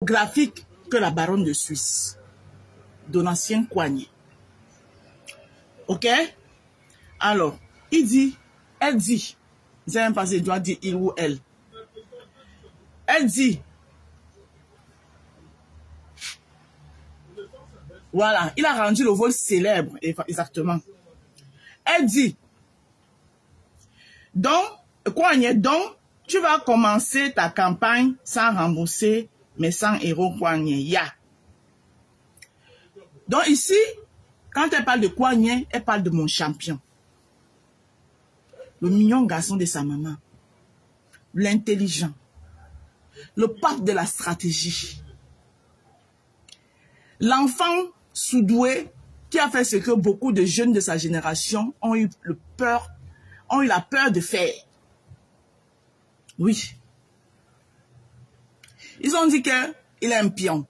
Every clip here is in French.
graphique que la baronne de Suisse, Donatien Coignet. Ok? Alors, elle dit, vous avez même pas, je dois dire il ou elle. Elle dit, voilà, il a rendu le vol célèbre, exactement. Elle dit, donc, Coignet, donc, tu vas commencer ta campagne sans rembourser mes 100 € Coignet. Ya. Donc ici, quand elle parle de Coignet, elle parle de mon champion. Le mignon garçon de sa maman. L'intelligent. Le pape de la stratégie. L'enfant sous-doué qui a fait ce que beaucoup de jeunes de sa génération ont eu la peur de faire. Oui. Ils ont dit qu'il est un pion.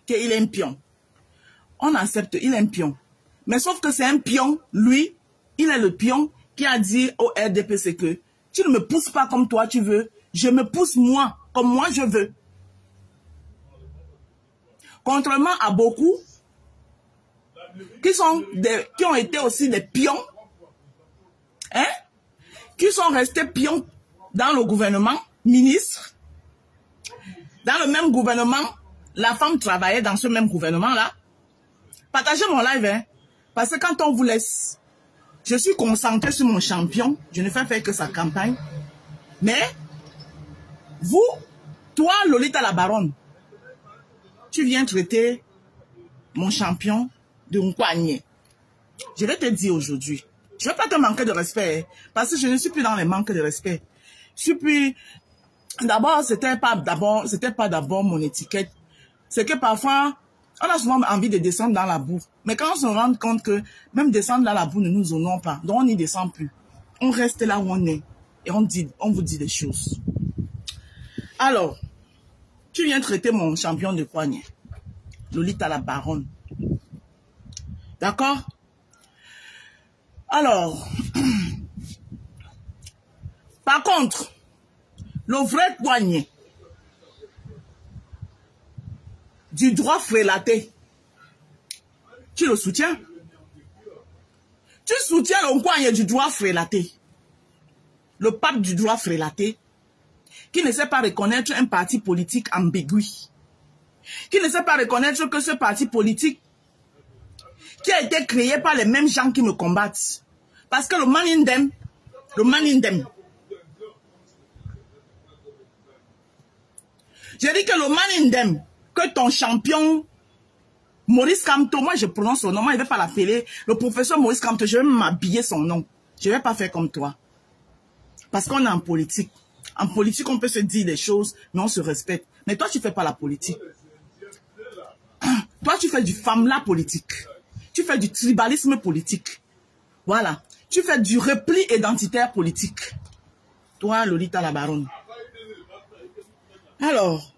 Qu'il est un pion. On accepte, il est un pion. Mais sauf que c'est un pion, lui, il est le pion qui a dit au RDPC que tu ne me pousses pas comme toi tu veux, je me pousse moi, comme moi je veux. Contrairement à beaucoup qui ont été aussi des pions, hein, qui sont restés pions dans le gouvernement, ministres. Dans le même gouvernement, la femme travaillait dans ce même gouvernement-là. Partagez mon live, hein, parce que quand on vous laisse, je suis concentré sur mon champion, je ne fais faire que sa campagne. Mais, vous, toi, Lolita la baronne, tu viens traiter mon champion de Coignet. Je vais te dire aujourd'hui, je ne vais pas te manquer de respect, hein, parce que je ne suis plus dans les manques de respect. Je suis plus... D'abord, c'était pas d'abord mon étiquette. C'est que parfois, on a souvent envie de descendre dans la boue. Mais quand on se rend compte que même descendre dans la boue ne nous honore pas, donc on n'y descend plus. On reste là où on est et on vous dit des choses. Alors, tu viens traiter mon champion de Coignet, Lolita la baronne. D'accord? Alors, par contre, le vrai Coignet du droit frélaté, tu le soutiens? Tu soutiens le Coignet du droit frélaté, le pape du droit frélaté, qui ne sait pas reconnaître un parti politique ambigu, qui ne sait pas reconnaître que ce parti politique qui a été créé par les mêmes gens qui me combattent. Parce que le man in them, j'ai dit que le man in them, que ton champion Maurice Kamto, moi je prononce son nom, moi je ne vais pas l'appeler le professeur Maurice Kamto, je vais m'habiller son nom. Je ne vais pas faire comme toi. Parce qu'on est en politique. En politique, on peut se dire des choses, mais on se respecte. Mais toi, tu ne fais pas la politique. Toi, tu fais du femme-là politique. Tu fais du tribalisme politique. Voilà. Tu fais du repli identitaire politique. Toi, Lolita la baronne. Alors,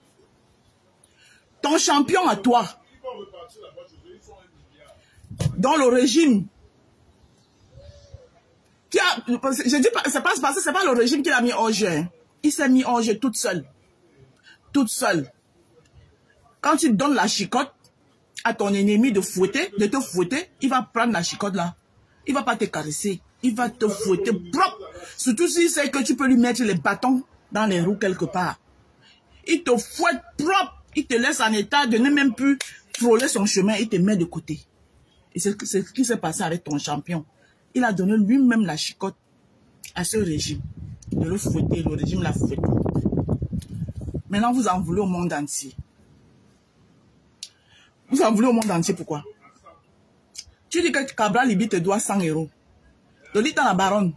ton champion à toi, dans le régime, je dis pas, c'est pas parce que c'est pas le régime qui l'a mis en jeu. Hein. Il s'est mis en jeu toute seule. Toute seule. Quand tu donnes la chicotte à ton ennemi de te fouetter, il va prendre la chicotte là. Il va pas te caresser. Il va te fouetter propre. Surtout s'il sait que tu peux lui mettre les bâtons dans les roues quelque part. Il te fouette propre. Il te laisse en état de ne même plus frôler son chemin. Il te met de côté. Et c'est ce qui s'est passé avec ton champion. Il a donné lui-même la chicotte à ce régime. De le fouetter. Le régime l'a fouetté. Maintenant, vous en voulez au monde entier. Vous en voulez au monde entier, pourquoi? Tu dis que Cabral Libi te doit 100 €. Lolita la baronne,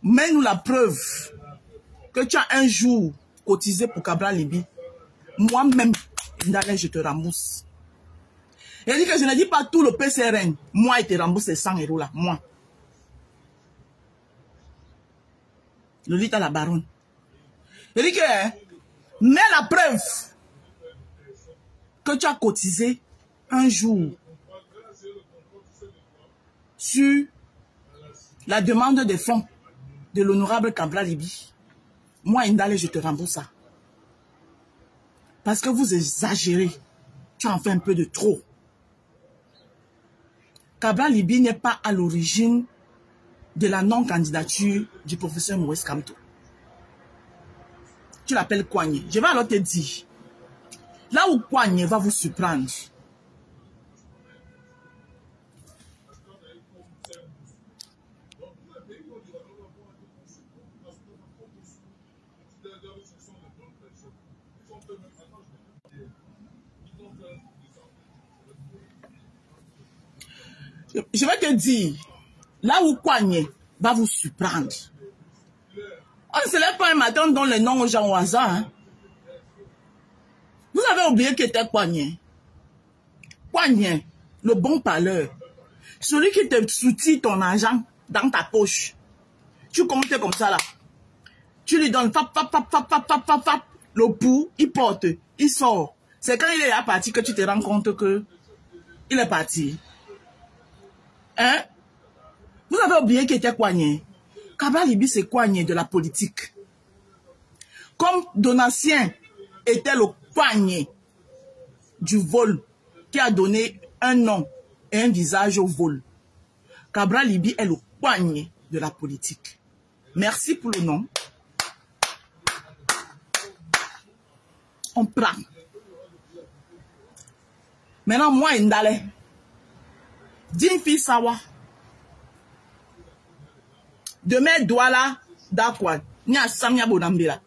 mets-nous la preuve que tu as un jour cotisé pour Cabral Libi. Moi-même, je te rembourse. Il dit que je ne dis pas tout le PCRN. Moi, il te rembourse ces 100 € là. Moi. Lolita la baronne. Il dit que, mets la preuve que tu as cotisé un jour sur la demande des fonds de l'honorable Cabral Libi. Moi, Indale, je te rembourse ça. Parce que vous exagérez. Tu en fais un peu de trop. Cabral Libby n'est pas à l'origine de la non-candidature du professeur Maurice Kamto. Tu l'appelles Kouagné. Je vais alors te dire, là où Kouagné va vous surprendre, je vais te dire, là où Kouagné va vous surprendre. On ne se lève pas un matin, on donne les noms aux gens au hasard. Hein. Vous avez oublié qui était Kouagné. Kouagné, le bon parleur. Celui qui te soutient ton argent dans ta poche. Tu comptes comme ça là. Tu lui donnes fap, le pouls, il porte, il sort. C'est quand il est à partir que tu te rends compte que il est parti. Hein? Vous avez oublié qui était Kouagné. Cabral Libby, c'est Kouagné de la politique. Comme Donatien était le Kouagné du vol qui a donné un nom et un visage au vol. Cabral Libby est le Kouagné de la politique. Merci pour le nom. On prend. Maintenant, moi, Ndale. Dimfi Sawa. Demain, Douala, Dakwan. Nya Samia Bonambila.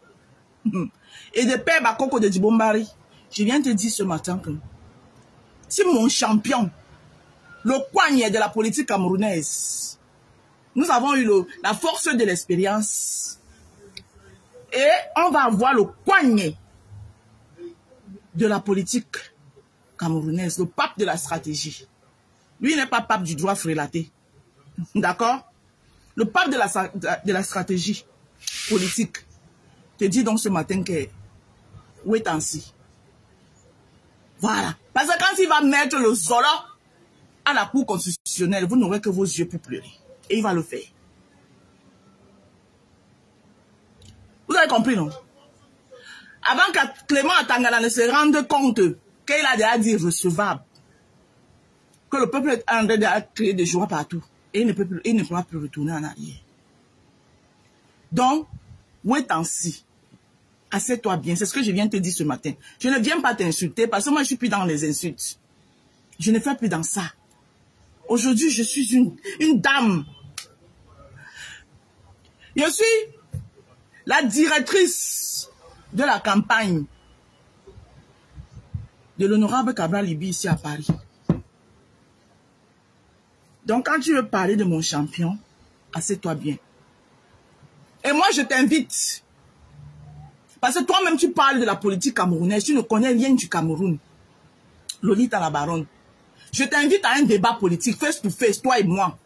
Et de Père Bakoko de Djibombari. Je viens te dire ce matin que si mon champion, le Kouagné de la politique camerounaise, nous avons eu la force de l'expérience et on va avoir le Kouagné de la politique camerounaise, le pape de la stratégie. Lui n'est pas pape du droit frélaté. D'accord? Le pape de la stratégie politique te dit donc ce matin que wait and see. Voilà. Parce que quand il va mettre le Zola à la Cour constitutionnelle, vous n'aurez que vos yeux pour pleurer. Et il va le faire. Vous avez compris, non? Avant que Clément Atangana ne se rende compte qu'il a déjà dit recevable, que le peuple est en train de créer des joies partout, et il ne pourra plus retourner en arrière. Donc, wait and see. Assieds-toi bien, c'est ce que je viens de te dire ce matin. Je ne viens pas t'insulter parce que moi je suis plus dans les insultes. Je ne fais plus dans ça. Aujourd'hui, je suis une dame. Je suis la directrice de la campagne de l'honorable Cabral Libby ici à Paris. Donc, quand tu veux parler de mon champion, assieds-toi bien. Et moi, je t'invite. Parce que toi-même, tu parles de la politique camerounaise. Tu ne connais rien du Cameroun. Lolita la baronne. Je t'invite à un débat politique, face to face, toi et moi.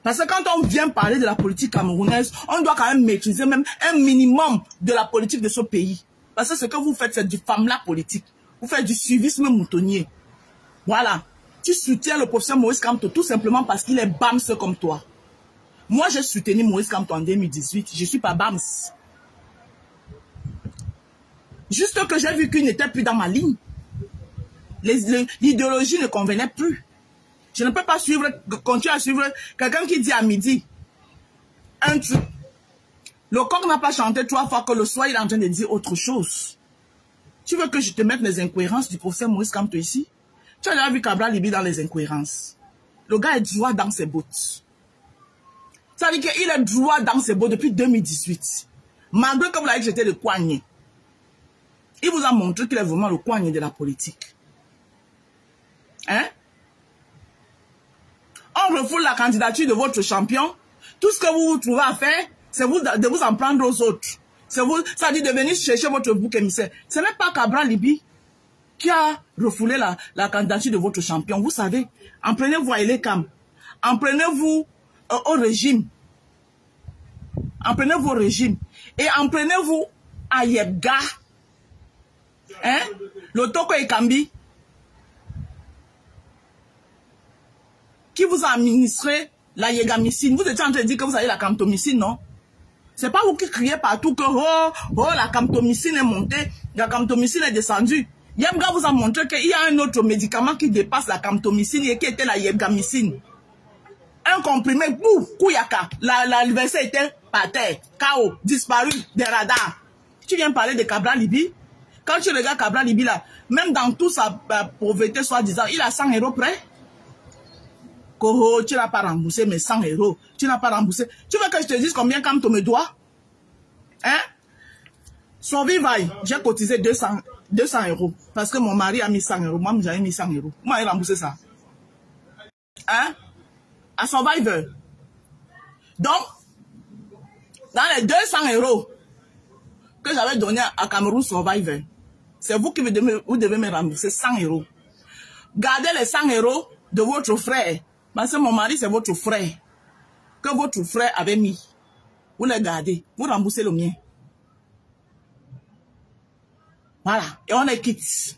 Parce que quand on vient parler de la politique camerounaise, on doit quand même maîtriser même un minimum de la politique de ce pays. Parce que ce que vous faites, c'est du famla politique. Vous faites du suivisme moutonnier. Voilà. Tu soutiens le professeur Maurice Kamto tout simplement parce qu'il est BAMS comme toi. Moi, j'ai soutenu Maurice Kamto en 2018. Je ne suis pas BAMS. Juste que j'ai vu qu'il n'était plus dans ma ligne. L'idéologie ne convenait plus. Je ne peux pas continuer à suivre quelqu'un qui dit à midi un truc. Le coq n'a pas chanté 3 fois que le soir il est en train de dire autre chose. Tu veux que je te mette les incohérences du professeur Maurice Kamto ici? Tu as déjà vu Cabral Libby dans les incohérences. Le gars est droit dans ses bottes. Ça veut dire qu'il est droit dans ses bottes depuis 2018. Malgré que vous l'avez jeté le Kouagné. Il vous a montré qu'il est vraiment le Kouagné de la politique. Hein? On refoule la candidature de votre champion. Tout ce que vous vous trouvez à faire, c'est de vous en prendre aux autres. Ça dit de venir chercher votre bouc émissaire. Ce n'est pas Cabral Libby qui a refoulé la candidature de votre champion. Vous savez, en prenez-vous à Elekam. En prenez-vous au régime. En prenez-vous au régime. Et en prenez-vous à Yebga. Hein? Le Toko Ekambi. Qui vous a administré la Yegamycine. Vous étiez en train de dire que vous avez la camptomycine, non? C'est pas vous qui criez partout que oh, la camptomycine est montée, la camptomycine est descendue. Yemga vous a montré qu'il y a un autre médicament qui dépasse la camptomycine et qui était la yemgamycine. Un comprimé, boum, kouyaka. L'adversaire était par terre, KO, disparu des radars. Tu viens parler de Cabral Libi. Quand tu regardes Cabral Libi là, même dans toute sa pauvreté soi-disant, il a 100 € près. Tu n'as pas remboursé mes 100 €. Tu n'as pas remboursé. Tu veux que je te dise combien quand on me doit? Hein? Son vivaille, j'ai cotisé 200 €. Parce que mon mari a mis 100 €. Moi, j'avais mis 100 €. Moi, j'ai remboursé ça. Hein? À Survivor. Donc, dans les 200 € que j'avais donné à Cameroun Survivor, c'est vous qui vous devez me rembourser 100 €. Gardez les 100 € de votre frère. Parce que mon mari, c'est votre frère. Que votre frère avait mis. Vous les gardez. Vous remboursez le mien. Voilà. Et on est quitte.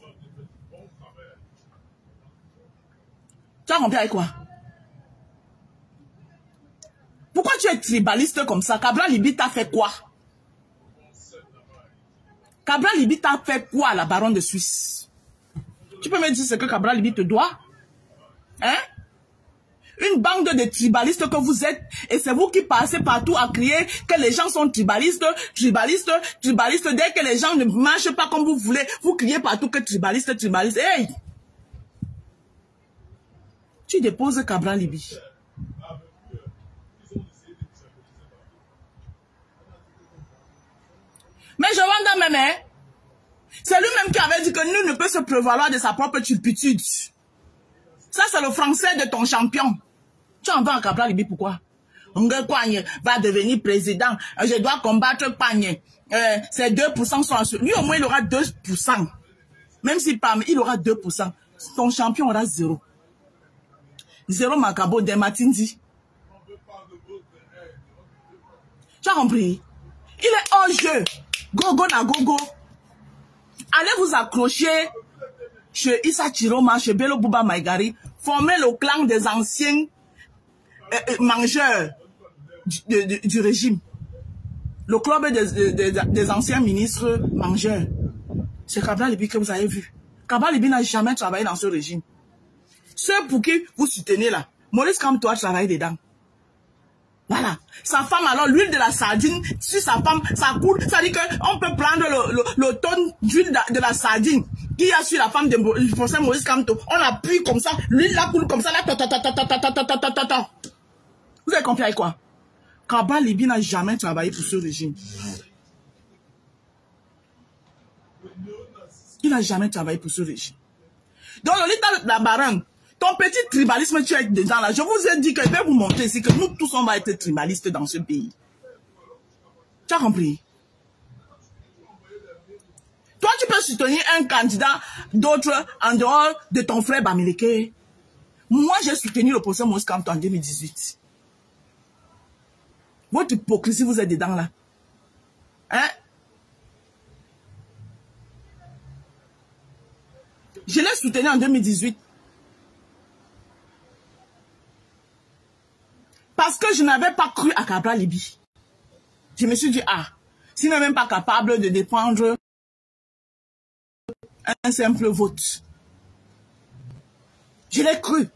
Tu as compris avec quoi? Pourquoi tu es tribaliste comme ça? Cabral Libi t'a fait quoi? Cabral Libi t'a fait quoi, la baronne de Suisse? Tu peux me dire ce que Cabral Libi te doit? Hein? Une bande de tribalistes que vous êtes, et c'est vous qui passez partout à crier que les gens sont tribalistes, tribalistes, tribalistes. Dès que les gens ne marchent pas comme vous voulez, vous criez partout que tribalistes, tribalistes. Hey! Tu déposes Cabral Libi. Mais je vois même, hein? C'est lui-même qui avait dit que nul ne peut se prévaloir de sa propre turpitude. Ça, c'est le français de ton champion. Tu en vas à Cabral Libi, pourquoi? Ongue Kouagne va devenir président. Je dois combattre Kouagne. C'est 2% sont assurés. Lui, au moins, il aura 2%. Même si il aura 2%. Ton champion aura 0. 0 Macabo de Matindi. Tu as compris? Il est hors jeu. Gogo na gogo. Allez vous accrocher chez Issa Chiroma, chez Bello Bouba Maïgari. Formez le clan des anciens mangeurs du régime. Le club des anciens ministres mangeurs. C'est Cabral Libi que vous avez vu. Cabral Libi n'a jamais travaillé dans ce régime. Ceux pour qui vous soutenez là, Maurice Kamto a travaillé dedans. Voilà. Sa femme, alors, l'huile de la sardine, sur sa femme, ça coule. Ça dit qu'on peut prendre le tonne d'huile de la sardine qui a sur la femme de Maurice Kamto. On appuie comme ça, l'huile là coule comme ça, là, Vous avez compris avec quoi? Cabral Libi n'a jamais travaillé pour ce régime. Il n'a jamais travaillé pour ce régime. Donc, l'état de la baronne, ton petit tribalisme, tu es dedans là. Je vous ai dit que je vais vous montrer ici que nous tous, on va être tribalistes dans ce pays. Tu as compris? Toi, tu peux soutenir un candidat d'autre en dehors de ton frère Bamileke. Moi, j'ai soutenu le professeur Maurice Kamto en 2018. Votre hypocrisie, vous êtes dedans là. Hein? Je l'ai soutenu en 2018. Parce que je n'avais pas cru à Cabral Libi. Je me suis dit, ah, s'il n'est même pas capable de défendre un simple vote. Je l'ai cru.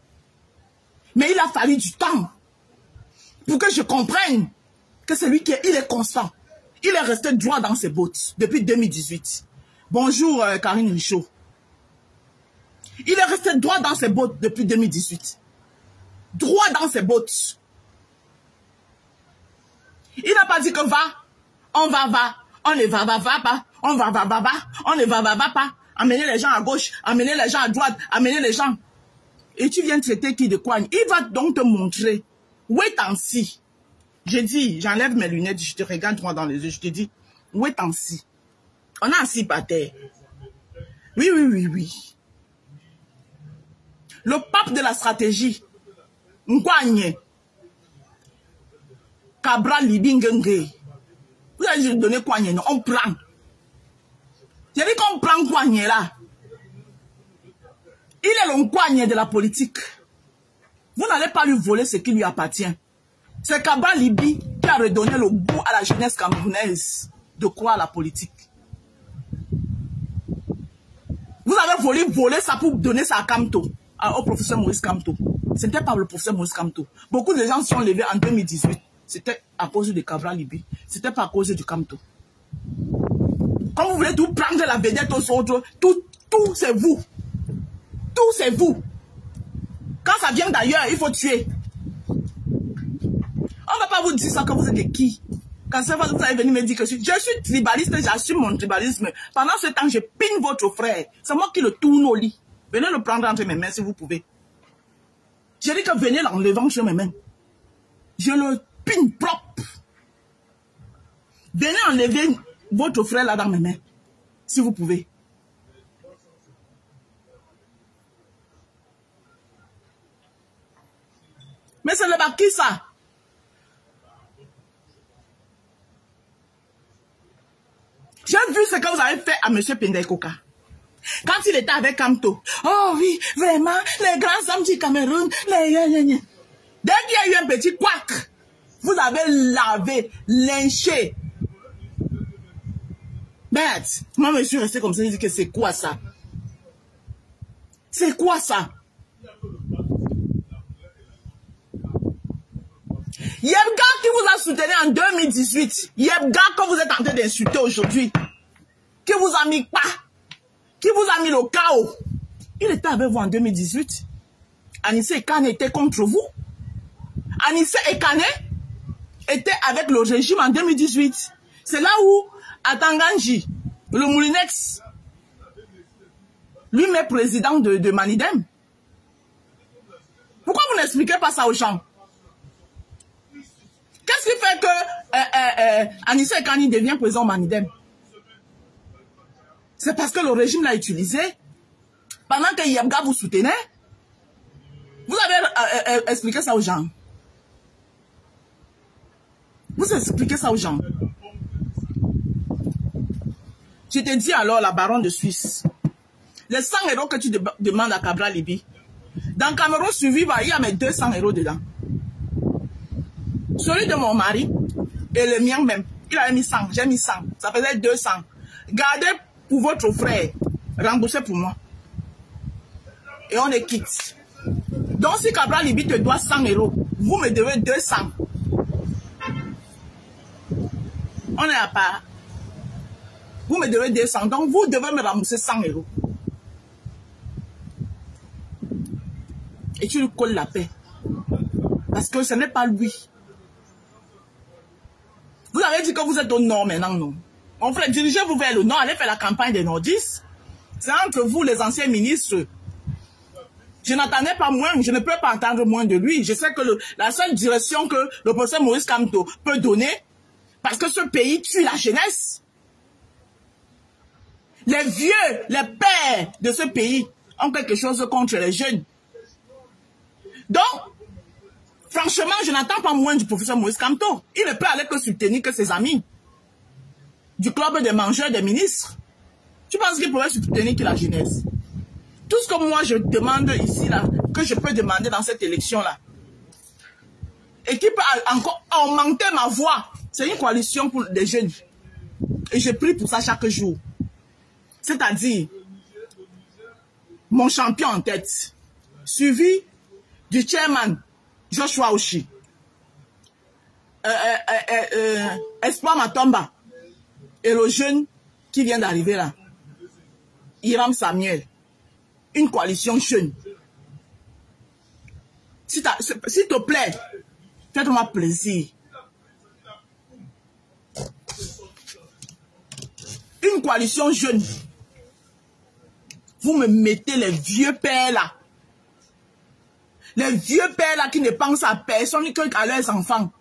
Mais il a fallu du temps pour que je comprenne que c'est lui qui est constant. Il est resté droit dans ses bottes depuis 2018. Bonjour Karine Richaud. Il est resté droit dans ses bottes depuis 2018. Droit dans ses bottes. Il n'a pas dit que va, on ne va pas, on ne va pas, amener les gens à gauche, amener les gens à droite, amener les gens. Et tu viens traiter qui de quoi? Il va donc te montrer. Wait and see. Je dis, j'enlève mes lunettes, je te regarde droit dans les yeux, je te dis, wait and see. On a assis par terre. Oui. Le pape de la stratégie, Nkouagne, Cabral Libi Ngenge. Vous avez donné Kouagne, non? On prend. J'ai dit qu'on prend Kouagne là. Il est le Kouagne de la politique. Vous n'allez pas lui voler ce qui lui appartient. C'est Cabral Libi qui a redonné le goût à la jeunesse camerounaise de croire à la politique. Vous avez volé ça pour donner ça à Kamto, au professeur Maurice Kamto. Ce n'était pas le professeur Maurice Kamto. Beaucoup de gens se sont levés en 2018. C'était à cause de Cabral Libi. C'était pas à cause du Kamto. Quand vous voulez tout prendre la vedette aux autres, tout c'est vous. Tout c'est vous. Quand ça vient d'ailleurs, il faut tuer. On ne va pas vous dire ça quand vous êtes de qui. Quand ça va, vous allez venir me dire que je suis tribaliste, j'assume mon tribalisme. Pendant ce temps, je pine votre frère. C'est moi qui le tourne au lit. Venez le prendre entre mes mains si vous pouvez. Je dis que venez l'enlever sur mes mains. Je le pine propre. Venez enlever votre frère là dans mes mains. Si vous pouvez. Mais c'est le Baki ça. J'ai vu ce que vous avez fait à M. Pendekoka. Quand il était avec Kamto. Oh oui, vraiment, les grands hommes du Cameroun. Dès qu'il y a eu un petit couac, vous avez lavé, lynché. Merde, moi je suis resté comme ça, je dis que c'est quoi ça? C'est quoi ça? Yebga qui vous a soutenu en 2018, Yebga que vous êtes en train d'insulter aujourd'hui, qui vous a mis pas, qui vous a mis le chaos. Il était avec vous en 2018. Anissé Ekane était contre vous. Anissé Ekane était avec le régime en 2018. C'est là où Atanganji, le Moulinex, lui-même président de Manidem. Pourquoi vous n'expliquez pas ça aux gens? Qu'est-ce qui fait que Anissé Ekane devient président Manidem? C'est parce que le régime l'a utilisé. Pendant que Yebga vous soutenait, vous avez expliqué ça aux gens. Vous expliquez ça aux gens. Je te dis alors, la baronne de Suisse, les 100 € que tu demandes à Cabral Libi, dans Cameroun Survivre, il y a mes 200 € dedans. Celui de mon mari et le mien même, il avait mis 100, j'ai mis 100, ça faisait 200. Gardez pour votre frère, remboursez pour moi. Et on est quitte. Donc si Cabral Libi te doit 100 €, vous me devez 200. On est à part. Vous me devez 200, donc vous devez me rembourser 100 €. Et tu lui colles la paix. Parce que ce n'est pas lui. Vous avez dit que vous êtes au nord maintenant, non? Mon frère, dirigez-vous vers le nord, allez faire la campagne des nordistes. C'est entre vous, les anciens ministres. Je n'entendais pas moins, je ne peux pas entendre moins de lui. Je sais que la seule direction que le professeur Maurice Kamto peut donner, parce que ce pays tue la jeunesse. Les vieux, les pères de ce pays ont quelque chose contre les jeunes. Donc, franchement, je n'entends pas moins du professeur Maurice Kamto. Il ne peut aller que soutenir que ses amis. Du club des mangeurs des ministres. Tu penses qu'il pourrait soutenir que la jeunesse? Tout ce que moi je demande ici, là, que je peux demander dans cette élection-là, et qui peut encore augmenter ma voix, c'est une coalition pour les jeunes. Et je prie pour ça chaque jour. C'est-à-dire, mon champion en tête, suivi du chairman Joshua Oshi, Espoir Matomba, et le jeune qui vient d'arriver là, Hiram Samuel, une coalition jeune. S'il te plaît, faites-moi plaisir. Une coalition jeune. Vous me mettez les vieux pères là. Les vieux pères là qui ne pensent à personne qu'à leurs enfants.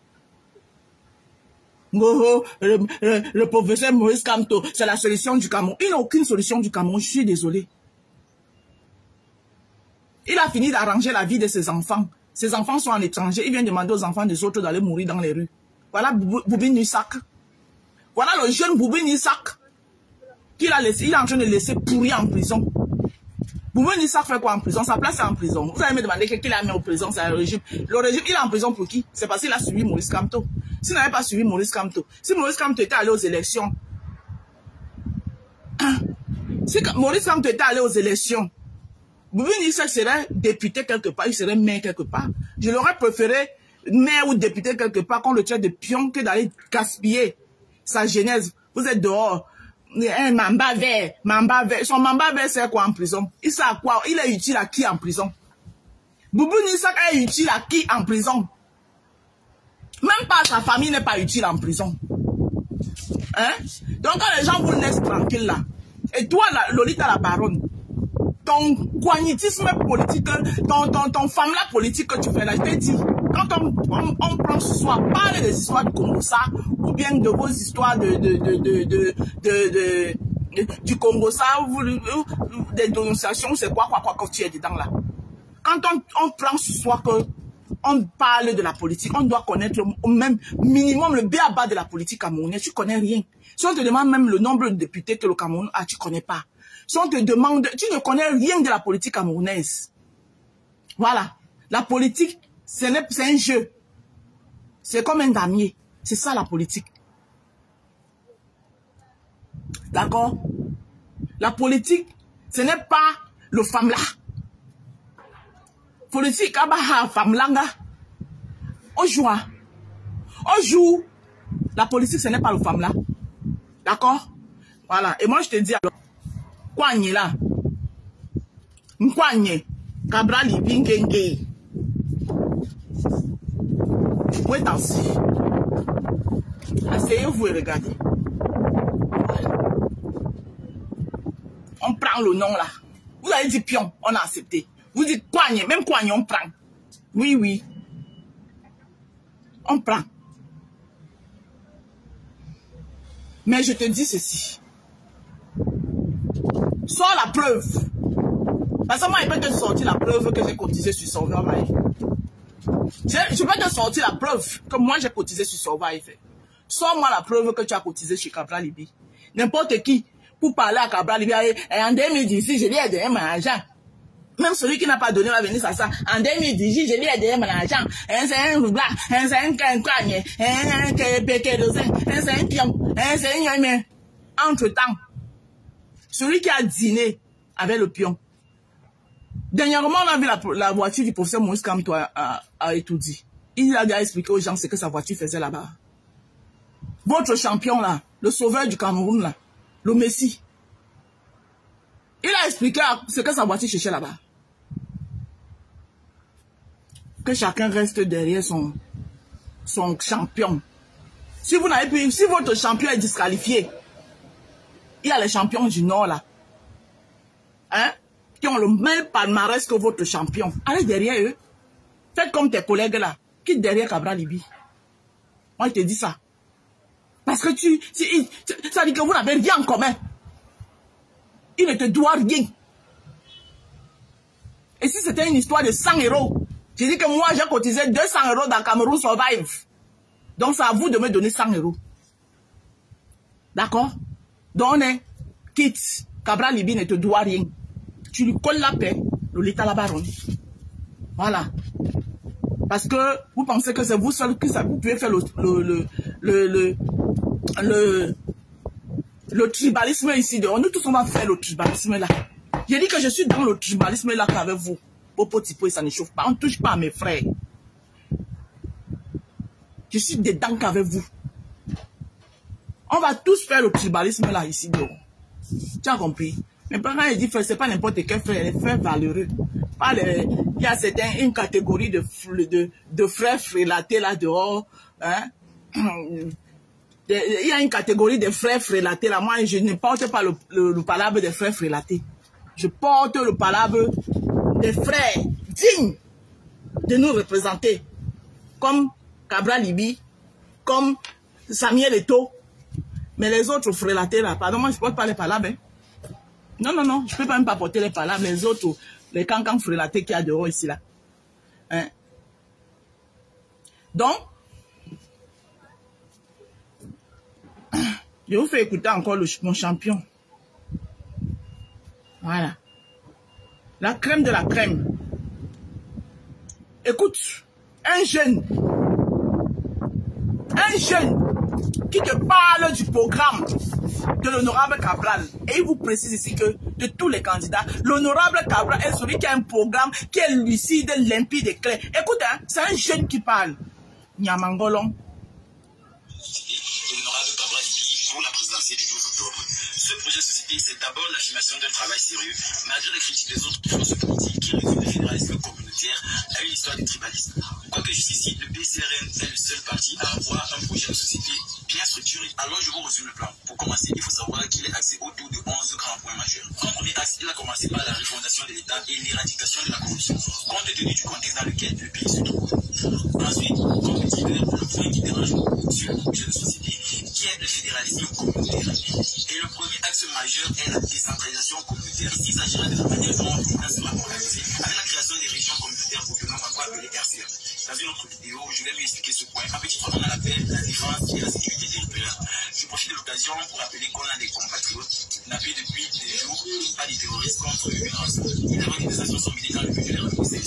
Oh, le professeur Maurice Kamto, c'est la solution du Cameroun. Il n'a aucune solution du Cameroun, je suis désolé. Il a fini d'arranger la vie de ses enfants. Ses enfants sont en étranger. Il vient demander aux enfants des autres d'aller mourir dans les rues. Voilà Boubine Nissak. Voilà le jeune Boubine Nissak qu'il a laissé. Il est en train de laisser pourrir en prison. Boubine Nissak fait quoi en prison? Sa place est en prison. Vous allez me demander qu'il a mis en prison, c'est le régime. Le régime, il est en prison pour qui? C'est parce qu'il a suivi Maurice Kamto. S'il n'avait pas suivi Maurice Kamto, si Maurice Kamto était allé aux élections, si Maurice Kamto était allé aux élections, Boubou Nissa serait député quelque part, il serait maire quelque part. Je l'aurais préféré maire ou député quelque part qu'on le traite de pion que d'aller gaspiller sa genèse. Vous êtes dehors. Un mamba vert, mamba vert. Son mamba vert, c'est quoi en prison? Il sait à quoi? Il est utile à qui en prison? Boubou Nissa est utile à qui en prison? Même pas sa famille n'est pas utile en prison. Hein? Donc quand les gens vous laissent tranquille là, et toi, Lolita la baronne, ton guanitisme politique, ton femme-là politique que tu fais là, je t'ai dit, quand on prend ce soir, parle des histoires du Congo, ça, ou bien de vos histoires du Congo, ça, des dénonciations, c'est quoi que tu es dedans là. Quand on prend ce soir que on parle de la politique, on doit connaître au même minimum le b.a.-ba de la politique camerounaise. Tu connais rien. Si on te demande même le nombre de députés que le Cameroun a, tu connais pas. Si on te demande, tu ne connais rien de la politique camerounaise. Voilà. La politique, c'est un jeu. C'est comme un damier. C'est ça la politique. D'accord? La politique, ce n'est pas le famla. Politique, on joue. La politique, ce n'est pas le femme là. D'accord? Voilà. Et moi, je te dis, alors, Kouanye là. Kouanye. Cabral Libingenge. Où est ainsi? Asseyez-vous et regardez. On prend le nom là. Vous avez dit pion, on a accepté. Vous dites Kouanye, même Kouanye, on prend. Oui, oui. On prend. Mais je te dis ceci. Sors la preuve. Parce que moi, il peut te sortir la preuve que j'ai cotisé sur Survive. Je peux te sortir la preuve que moi, j'ai cotisé sur Survive. Sors-moi la preuve que tu as cotisé sur Cabral Libi. N'importe qui, pour parler à Cabral Libi, en 2018, je lui ai donné mon argent. Même celui qui n'a pas donné va venir ça. En 2018, je lui ai donné mon argent. C'est un roubla, c'est un Kouanye, c'est un pion, c'est un. Entre-temps, celui qui a dîné avec le pion. Dernièrement, on a vu la voiture du professeur Maurice Kamto a étudié. Il a déjà expliqué aux gens ce que sa voiture faisait là-bas. Votre champion là, le sauveur du Cameroun là, le Messi. Il a expliqué ce que sa voiture cherchait là-bas. Que chacun reste derrière son champion. Si vous n'avez plus, si votre champion est disqualifié, il y a les champions du Nord là, hein, qui ont le même palmarès que votre champion. Allez derrière eux. Faites comme tes collègues là, quitte derrière Cabral Libi. Moi je te dis ça. Parce que ça dit que vous n'avez rien en commun. Il ne te doit rien. Et si c'était une histoire de 100 €, j'ai dit que moi j'ai cotisé 200 € dans Cameroun Survive. Donc c'est à vous de me donner 100 €. D'accord? Donc on est quitte. Cabral Libi ne te doit rien. Tu lui colles la paix, Lolita la baronne. Voilà. Parce que vous pensez que c'est vous seul que ça, vous pouvez faire le tribalisme ici dehors. Nous tous on va faire le tribalisme là. J'ai dit que je suis dans le tribalisme là qu'avec vous. Popo Tipo et ça ne chauffe pas. On ne touche pas à mes frères. Je suis dedans qu'avec vous. On va tous faire le tribalisme là ici dehors. Tu as compris? Mais quand il dit c'est pas n'importe quel frère, les frères valeureux. Il y a une catégorie de frères frélatés là dehors. Hein? Il y a une catégorie de frères frélatés là. Moi, je ne porte pas le palabre des frères frélatés. Je porte le palabre des frères dignes de nous représenter. Comme Cabral Libi, comme Samuel Eto'o. Mais les autres frélatés là, pardon, moi je ne porte pas les palabres. Hein. Non, non, non, je ne peux même pas porter les palabres. Les autres, les cancans frélatés qu'il y a dehors ici là. Hein? Donc, je vous fais écouter encore mon champion. Voilà. La crème de la crème. Écoute, un jeune un jeune qui te parle du programme de l'honorable Cabral. Et il vous précise ici que de tous les candidats, l'honorable Cabral est celui qui a un programme qui est lucide, limpide et clair. Écoute, hein, c'est un jeune qui parle. Nyamangolon. L'honorable Cabral dit pour la présidentielle du 12 octobre. Ce projet de société, c'est d'abord l'affirmation d'un travail sérieux, malgré les critiques des autres forces politiques qui résument le fédéralisme communautaire à une histoire de tribalisme. Quoique jusqu'ici, le PCRN est le seul parti à avoir un projet de société bien structuré. Alors je vous résume le plan. Pour commencer, il faut savoir qu'il est axé autour de 11 grands points majeurs. En premier axe, il a commencé par la refondation de l'État et l'éradication de la corruption, compte tenu du contexte dans lequel le pays se trouve. Ensuite, comme dit, le point qui dérange beaucoup sur le projet de société, qui est le fédéralisme communautaire. Et le premier axe majeur est la décentralisation communautaire. Ici, il s'agira de la manière dont le président sera organisé avec la création des régions communautaires autonomes, à quoi appeler RCR. Dans une autre vidéo, je vais lui expliquer ce point. En petit trois, on l'appelle la défense et la sécurité territoriale. Je profite de l'occasion pour rappeler qu'on a des compatriotes kidnappés depuis des jours par des terroristes contre une race. Une organisation sont menées dans le but de les repousser.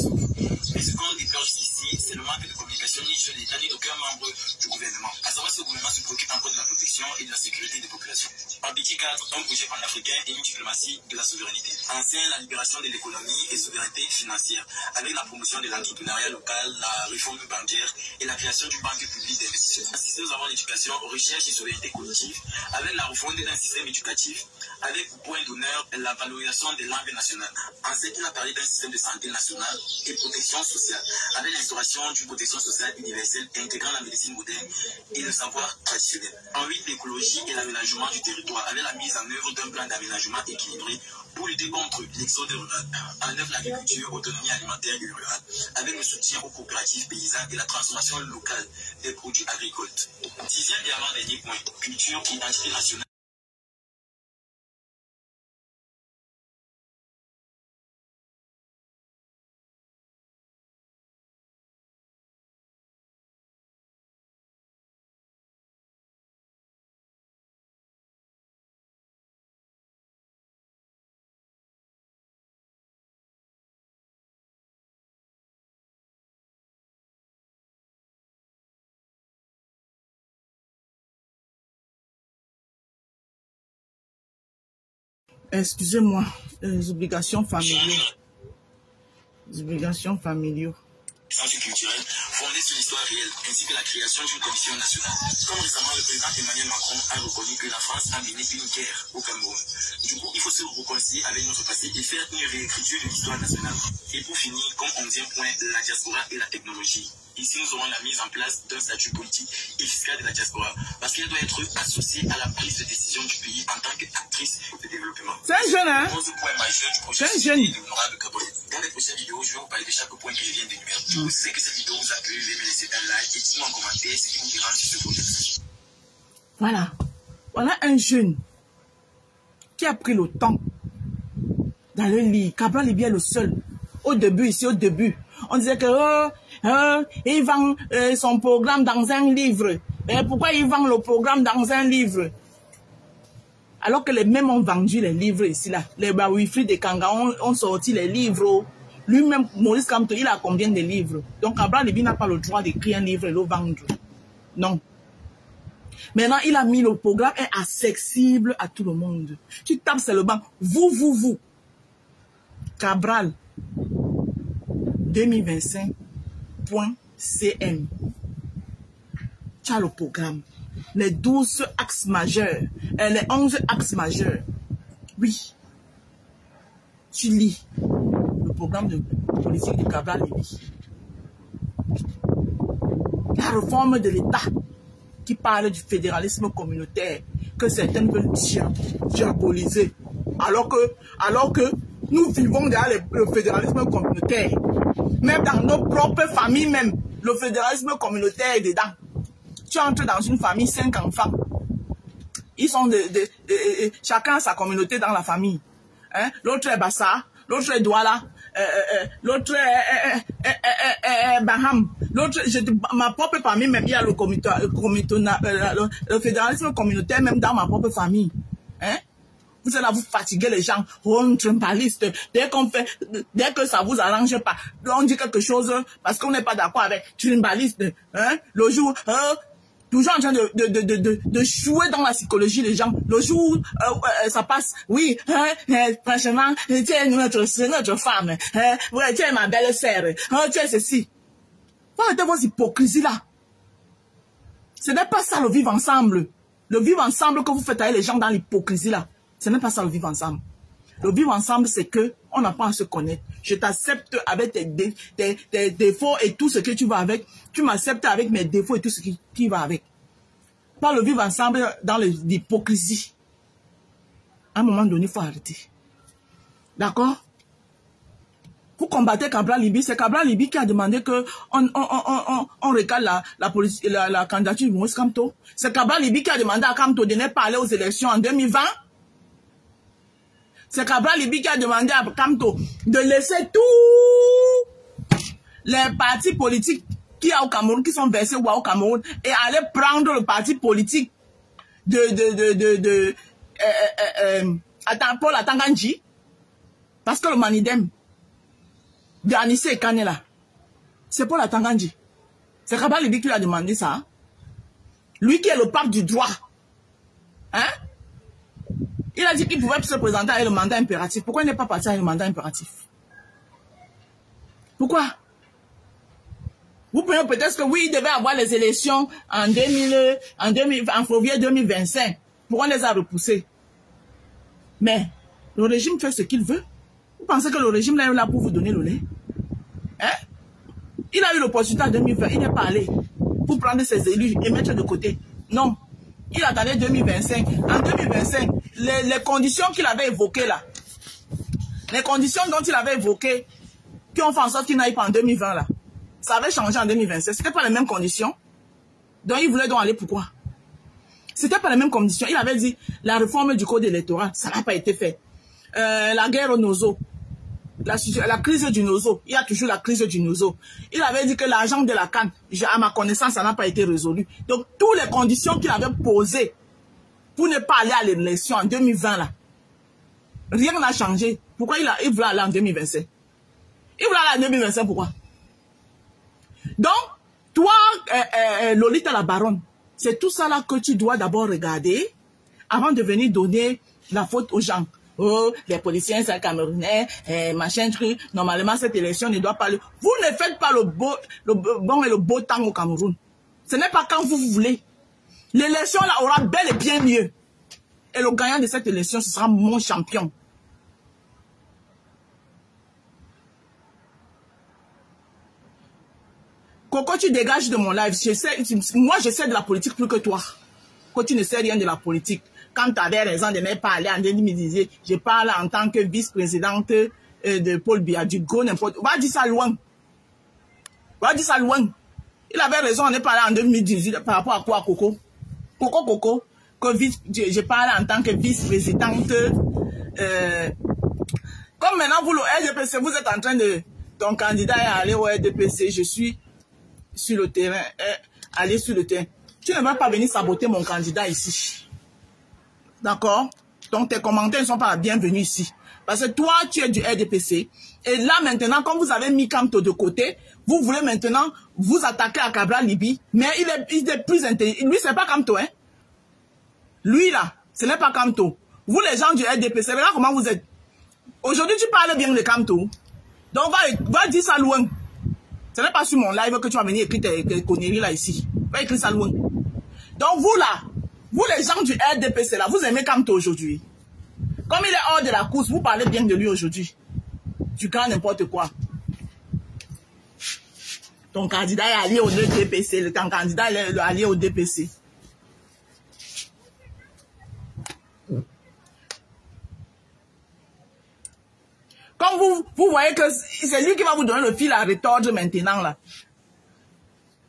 Mais ce qu'on déplore ici, c'est le manque de communication ni chez l'État ni d'aucun membre du gouvernement. À savoir, ce gouvernement se préoccupe encore de la protection et de la sécurité des populations. En petit cadre, un projet panafricain et une diplomatie de la souveraineté. Ancien, la libération de l'économie et souveraineté financière, avec la promotion de l'entrepreneuriat local, la réforme bancaire et la création d'une banque publique d'investissement. Ensuite, nous avons l'éducation, recherche et souveraineté cognitive, avec la refonte d'un système éducatif, avec pour point d'honneur la valorisation des langues nationales. Ensuite, il a parlé d'un système de santé nationale et protection sociale, avec l'instauration d'une protection sociale universelle intégrant la médecine moderne et le savoir traditionnel. Ensuite, l'écologie et l'aménagement du territoire, avec la mise en œuvre d'un plan d'aménagement équilibré pour lutter contre l'exode rural. En œuvre l'agriculture, autonomie alimentaire et rurale, avec le soutien aux coopératives paysannes et la transformation locale des produits agricoles. Dixième et avant-dernier point, culture et identité nationale. Excusez-moi, les obligations familiales. Les obligations familiales. Culturelle fondée sur l'histoire réelle, ainsi que la création d'une commission nationale. Comme récemment, le président Emmanuel Macron a reconnu que la France a mené une guerre au Cameroun. Du coup, il faut se réconcilier avec notre passé et faire une réécriture de l'histoire nationale. Et pour finir, comme 11e point, la diaspora et la technologie. Ici, nous aurons la mise en place d'un statut politique et fiscal de la diaspora, parce qu'elle doit être associée à la prise de décision du pays en tant qu'actrice de développement. C'est un jeune, hein? 11 points majeurs du projet de l'honorable Cabral. Dans les prochaines vidéos, je vais vous parler de chaque point que je viens d'énumérer. Je sais que cette vidéo vous a plu, veuillez me laisser un like et dites-moi en commentaire ce qui vous dérange sur ce projet. Voilà. Voilà un jeune qui a pris le temps d'aller lire. Cabral est bien le seul. Au début, ici, au début, on disait que il vend son programme dans un livre. Mais pourquoi il vend le programme dans un livre? Alors que les mêmes ont vendu les livres ici, là. Les Wilfried de Kanga ont sorti les livres. Lui-même, Maurice Kamto, il a combien de livres? Donc, Cabral Libye n'a pas le droit d'écrire un livre et le vendre. Non. Maintenant, il a mis le programme est accessible à tout le monde. Tu tapes seulement vous. Cabral 2025.cm. Tu as le programme. Les 12 axes majeurs. Les 11 axes majeurs. Oui. Tu lis le programme de politique de Cabral Libye. La réforme de l'État qui parle du fédéralisme communautaire que certains veulent diaboliser. Alors que nous vivons dans le fédéralisme communautaire. Même dans nos propres familles, même, le fédéralisme communautaire est dedans. Tu entres dans une famille, 5 enfants. Ils sont chacun a sa communauté dans la famille. Hein? L'autre est Bassa, l'autre est Douala, l'autre est Baham. L'autre, ma propre famille, même, il y a le fédéralisme communautaire, même dans ma propre famille. Hein? Vous allez vous fatiguer les gens. On trumbaliste. Dès que ça vous arrange pas, on dit quelque chose parce qu'on n'est pas d'accord avec trumbaliste. Hein? Le jour, toujours en train de jouer dans la psychologie des gens. Le jour où ça passe, oui, franchement, tu es notre femme, ouais, tu es ma belle-sœur, tu es ceci. Faut arrêter vos hypocrisies là. Ce n'est pas ça le vivre ensemble. Le vivre ensemble que vous faites avec les gens dans l'hypocrisie là, ce n'est pas ça le vivre ensemble. Le vivre ensemble, c'est que on apprend à se connaître. Je t'accepte avec tes défauts et tout ce que tu vas avec. Tu m'acceptes avec mes défauts et tout ce qui va avec. Pas le vivre ensemble dans l'hypocrisie. À un moment donné, il faut arrêter. D'accord? Vous combattez Cabral Libi. C'est Cabral Libi qui a demandé que on recale la candidature de Maurice Kamto. C'est Cabral Libi qui a demandé à Kamto de ne pas aller aux élections en 2020. C'est Cabral Libi qui a demandé à Kamto de laisser tous les partis politiques qui y a au Cameroun, qui sont versés au Cameroun, et aller prendre le parti politique Paul Atanganji, parce que le Manidem de Anissé et Kanela, c'est Paul Atanganji. C'est Cabral Libi qui lui a demandé ça. Hein? Lui qui est le pape du droit. Hein? Il a dit qu'il pouvait se présenter avec le mandat impératif. Pourquoi il n'est pas parti avec le mandat impératif? Pourquoi? Vous pouvez peut-être que oui, il devait avoir les élections en février 2025. Pourquoi on les a repoussées? Mais le régime fait ce qu'il veut. Vous pensez que le régime là est là pour vous donner le lait? Hein? Il a eu l'opportunité en 2020. Il n'est pas allé pour prendre ses élus et mettre de côté. Non. Il attendait 2025. En 2025, les conditions qu'il avait évoquées là, les conditions dont il avait évoquées, qui ont fait en sorte qu'il n'aille pas en 2020 là, ça avait changé en 2027. C'était pas les mêmes conditions. Donc il voulait donc aller pourquoi? C'était pas les mêmes conditions. Il avait dit la réforme du code électoral, ça n'a pas été fait. La guerre au Nozo, la crise du Nozo, il y a toujours la crise du Nozo. Il avait dit que l'argent de la CAN, à ma connaissance, ça n'a pas été résolu. Donc, toutes les conditions qu'il avait posées pour ne pas aller à l'élection en 2020, là, rien n'a changé. Pourquoi il voulait aller en 2025? Il voulait aller en 2025, pourquoi? Donc, toi, Lolita la baronne, c'est tout ça là que tu dois d'abord regarder avant de venir donner la faute aux gens. Oh, les policiers, c'est camerounais, machin truc. Normalement, cette élection ne doit pas... Vous ne faites pas le bon et le beau temps au Cameroun. Ce n'est pas quand vous voulez. L'élection là aura bel et bien mieux. Et le gagnant de cette élection, ce sera mon champion. Coco, tu dégages de mon live. Moi, je sais de la politique plus que toi. Quand tu ne sais rien de la politique. Quand tu avais raison de ne pas aller en 2018, je parle en tant que vice-présidente de Paul Biya, du gros n'importe. Va dire ça loin. Va dire ça loin. Il avait raison de ne pas aller en 2018 par rapport à quoi, Coco? Coco, que je parle en tant que vice-présidente. Comme maintenant, vous, le RDPC, vous êtes en train de... Ton candidat est allé au RDPC, je suis sur le terrain, aller sur le terrain. Tu ne vas pas venir saboter mon candidat ici. D'accord? Donc, tes commentaires ne sont pas bienvenus ici. Parce que toi, tu es du RDPC. Et là, maintenant, comme vous avez mis Kamto de côté, vous voulez maintenant vous attaquer à Cabral Libi. Mais il est plus intelligent. Lui, c'est pas Kamto, hein? Lui, là, ce n'est pas Kamto. Vous, les gens du RDPC, regarde comment vous êtes. Aujourd'hui, tu parles bien de Kamto. Donc, va dire ça loin. Ce n'est pas sur mon live que tu vas venir écrire tes conneries là, ici. Va écrire ça loin. Donc, vous, là, vous, les gens du RDPC, là, vous aimez Kamto aujourd'hui. Comme il est hors de la course, vous parlez bien de lui aujourd'hui. Tu crains n'importe quoi. Ton candidat est allié au DPC. Ton candidat est allié au DPC. Comme vous voyez que c'est lui qui va vous donner le fil à retordre maintenant, là.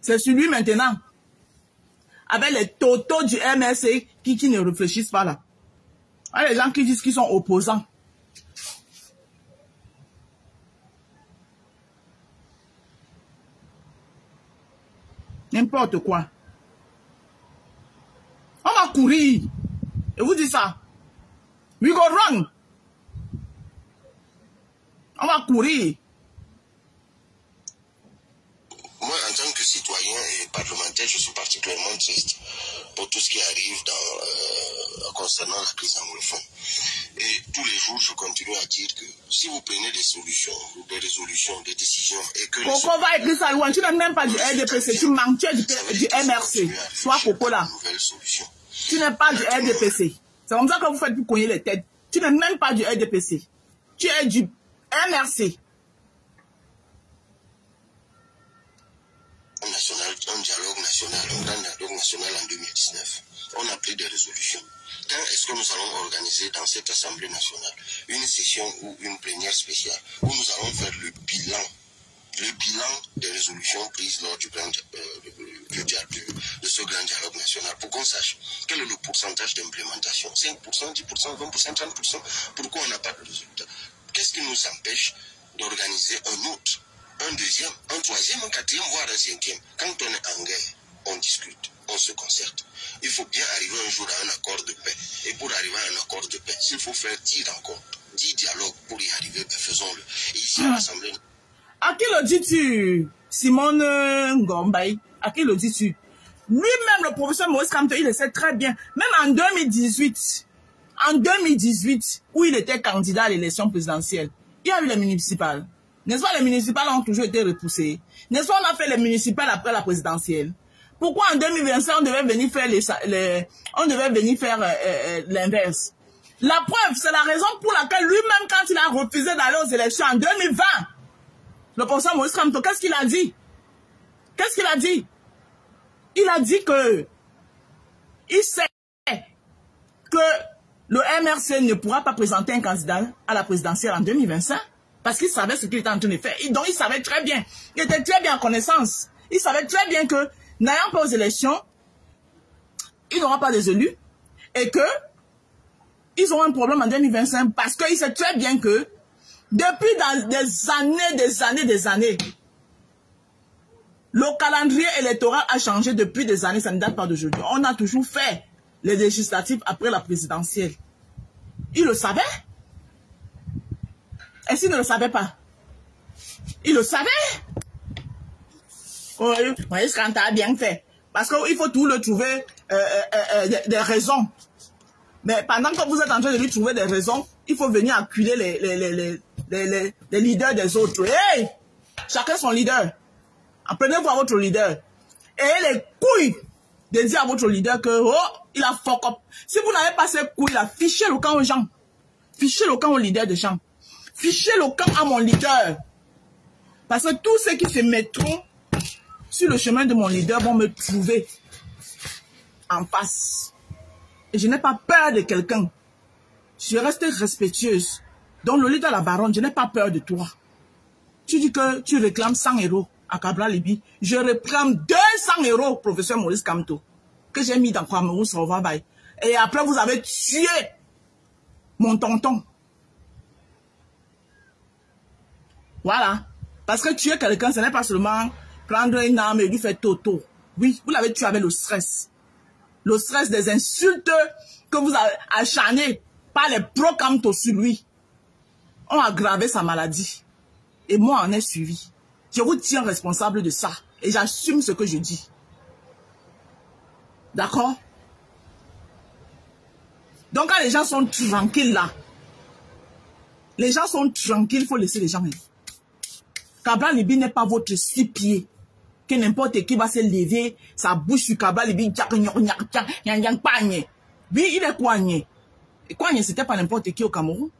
C'est sur lui maintenant. Avec les totaux du MSC qui ne réfléchissent pas là. Avec les gens qui disent qu'ils sont opposants. N'importe quoi. On va courir. Et vous dites ça. We go run. On va courir. Moi, en tant que citoyen, citoyen et parlementaire, je suis particulièrement triste pour tout ce qui arrive concernant la crise anglophone. Et tous les jours, je continue à dire que si vous prenez des solutions, des résolutions, des décisions, et que... Pourquoi on va écrire ça, Louane? Tu n'as même pas du RDPC, tu manques, tu es du MRC. Toi, Coco, là. Tu n'es pas du RDPC. C'est comme ça que vous faites pour cogner les têtes. Tu n'es même pas du RDPC. Tu es du MRC. Un dialogue national, un grand dialogue national en 2019. On a pris des résolutions. Quand est-ce que nous allons organiser dans cette Assemblée nationale une session ou une plénière spéciale où nous allons faire le bilan des résolutions prises lors de ce grand dialogue national pour qu'on sache quel est le pourcentage d'implémentation, 5%, 10%, 20%, 30%, pourquoi on n'a pas de résultat? Qu'est-ce qui nous empêche d'organiser un autre, un deuxième, un troisième, un quatrième, voire un cinquième? Quand on est en guerre, on discute, on se concerte. Il faut bien arriver un jour à un accord de paix. Et pour arriver à un accord de paix, s'il faut faire 10 rencontres, 10 dialogues pour y arriver, ben faisons-le. Et ici, à l'Assemblée... À qui le dis-tu, Simone Ngombay? À qui le dis-tu? Lui-même, le professeur Maurice Kamto, il le sait très bien. Même en 2018, où il était candidat à l'élection présidentielle, il y a eu les municipales. N'est-ce pas, les municipales ont toujours été repoussées. N'est-ce pas, on a fait les municipales après la présidentielle. Pourquoi en 2025, on devait venir faire l'inverse? La preuve, c'est la raison pour laquelle lui-même, quand il a refusé d'aller aux élections en 2020, le professeur Maurice Kamto, qu'est-ce qu'il a dit? Qu'est-ce qu'il a dit? Il a dit que il sait que le MRC ne pourra pas présenter un candidat à la présidentielle en 2025 parce qu'il savait ce qu'il était en train de faire. Donc il savait très bien, il était très bien en connaissance. Il savait très bien que n'ayant pas aux élections, il n'aura pas des élus et que ils auront un problème en 2025 parce qu'il sait très bien que depuis dans des années, le calendrier électoral a changé depuis des années, ça ne date pas d'aujourd'hui. On a toujours fait les législatives après la présidentielle. Il le savait. Et s'il ne le savait pas? Il le savait. Oui, ce qu'on a bien fait. Parce qu'il faut tout le trouver des raisons. Mais pendant que vous êtes en train de lui trouver des raisons, il faut venir acculer les leaders des autres. Hey! Chacun son leader. Apprenez-vous à votre leader. Et les couilles de dire à votre leader que, oh, il a fuck up. Si vous n'avez pas ces couilles là, fichez le camp aux gens. Fichez le camp au leader des gens. Fichez le camp à mon leader. Parce que tous ceux qui se mettront sur le chemin de mon leader vont me trouver en face. Et je n'ai pas peur de quelqu'un. Je reste respectueuse. Donc le leader de la baronne, je n'ai pas peur de toi. Tu dis que tu réclames 100 € à Cabral Libi. Je réclame 200 €, professeur Maurice Kamto, que j'ai mis dans Kwamerou sur Vabaye. Et après, vous avez tué mon tonton. Voilà. Parce que tuer quelqu'un, ce n'est pas seulement prendre une arme et lui faire toto. Oui, vous l'avez tué avec le stress. Le stress des insultes que vous avez acharnées par les pro-Kamto sur lui ont aggravé sa maladie. Et moi, en ai suivi. Je vous tiens responsable de ça. Et j'assume ce que je dis. D'accord? Donc, quand les gens sont tranquilles là, les gens sont tranquilles, il faut laisser les gens. Cabral Libi n'est pas votre six-pieds. Que n'importe qui va se lever, sa bouche sur Cabral Libi, oui, il est Kouagné. Et Kouagné, c'était pas n'importe qui au Cameroun.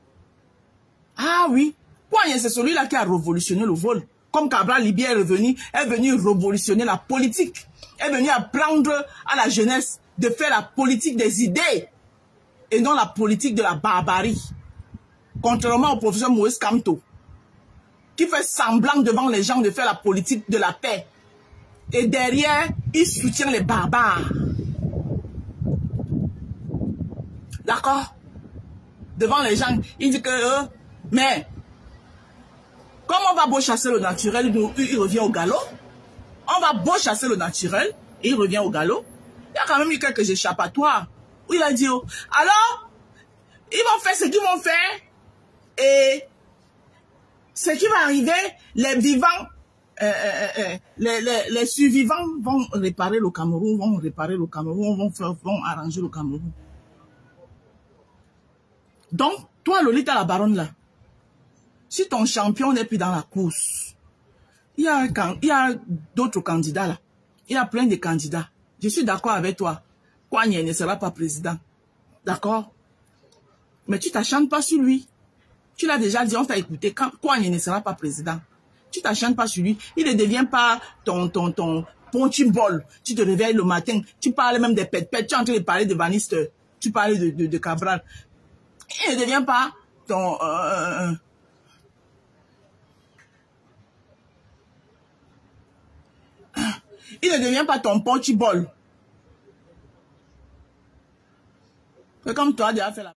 Ah oui, Kouagné, c'est celui-là qui a révolutionné le vol. Comme Cabral Libi est venu révolutionner la politique. Est venu apprendre à la jeunesse de faire la politique des idées et non la politique de la barbarie. Contrairement au professeur Maurice Kamto, qui fait semblant devant les gens de faire la politique de la paix. Et derrière, il soutient les barbares. D'accord? Devant les gens, il dit que... mais, comme on va beau chasser le naturel, il revient au galop. On va beau chasser le naturel, et il revient au galop. Il y a quand même eu quelques échappatoires. Où il a dit, oh, alors, ils vont faire ce qu'ils vont faire. Et ce qui va arriver, les vivants les survivants vont réparer le Cameroun, vont arranger le Cameroun. Donc, toi, Lolita la baronne là, si ton champion n'est plus dans la course, il y a d'autres candidats là. Il y a plein de candidats. Je suis d'accord avec toi. Kouagne ne sera pas président. D'accord? Mais tu t'acharnes pas sur lui. Tu l'as déjà dit, on t'a écouté. Kouagne ne sera pas président. Tu t'acharnes pas sur lui. Il ne devient pas ton punching ball. Tu te réveilles le matin. Tu parles même des pètes-pètes. Tu es en train de parler de Baniste. Tu parles de Cabral. Il ne devient pas ton... il ne devient pas ton punching ball. C'est comme toi, déjà fait la...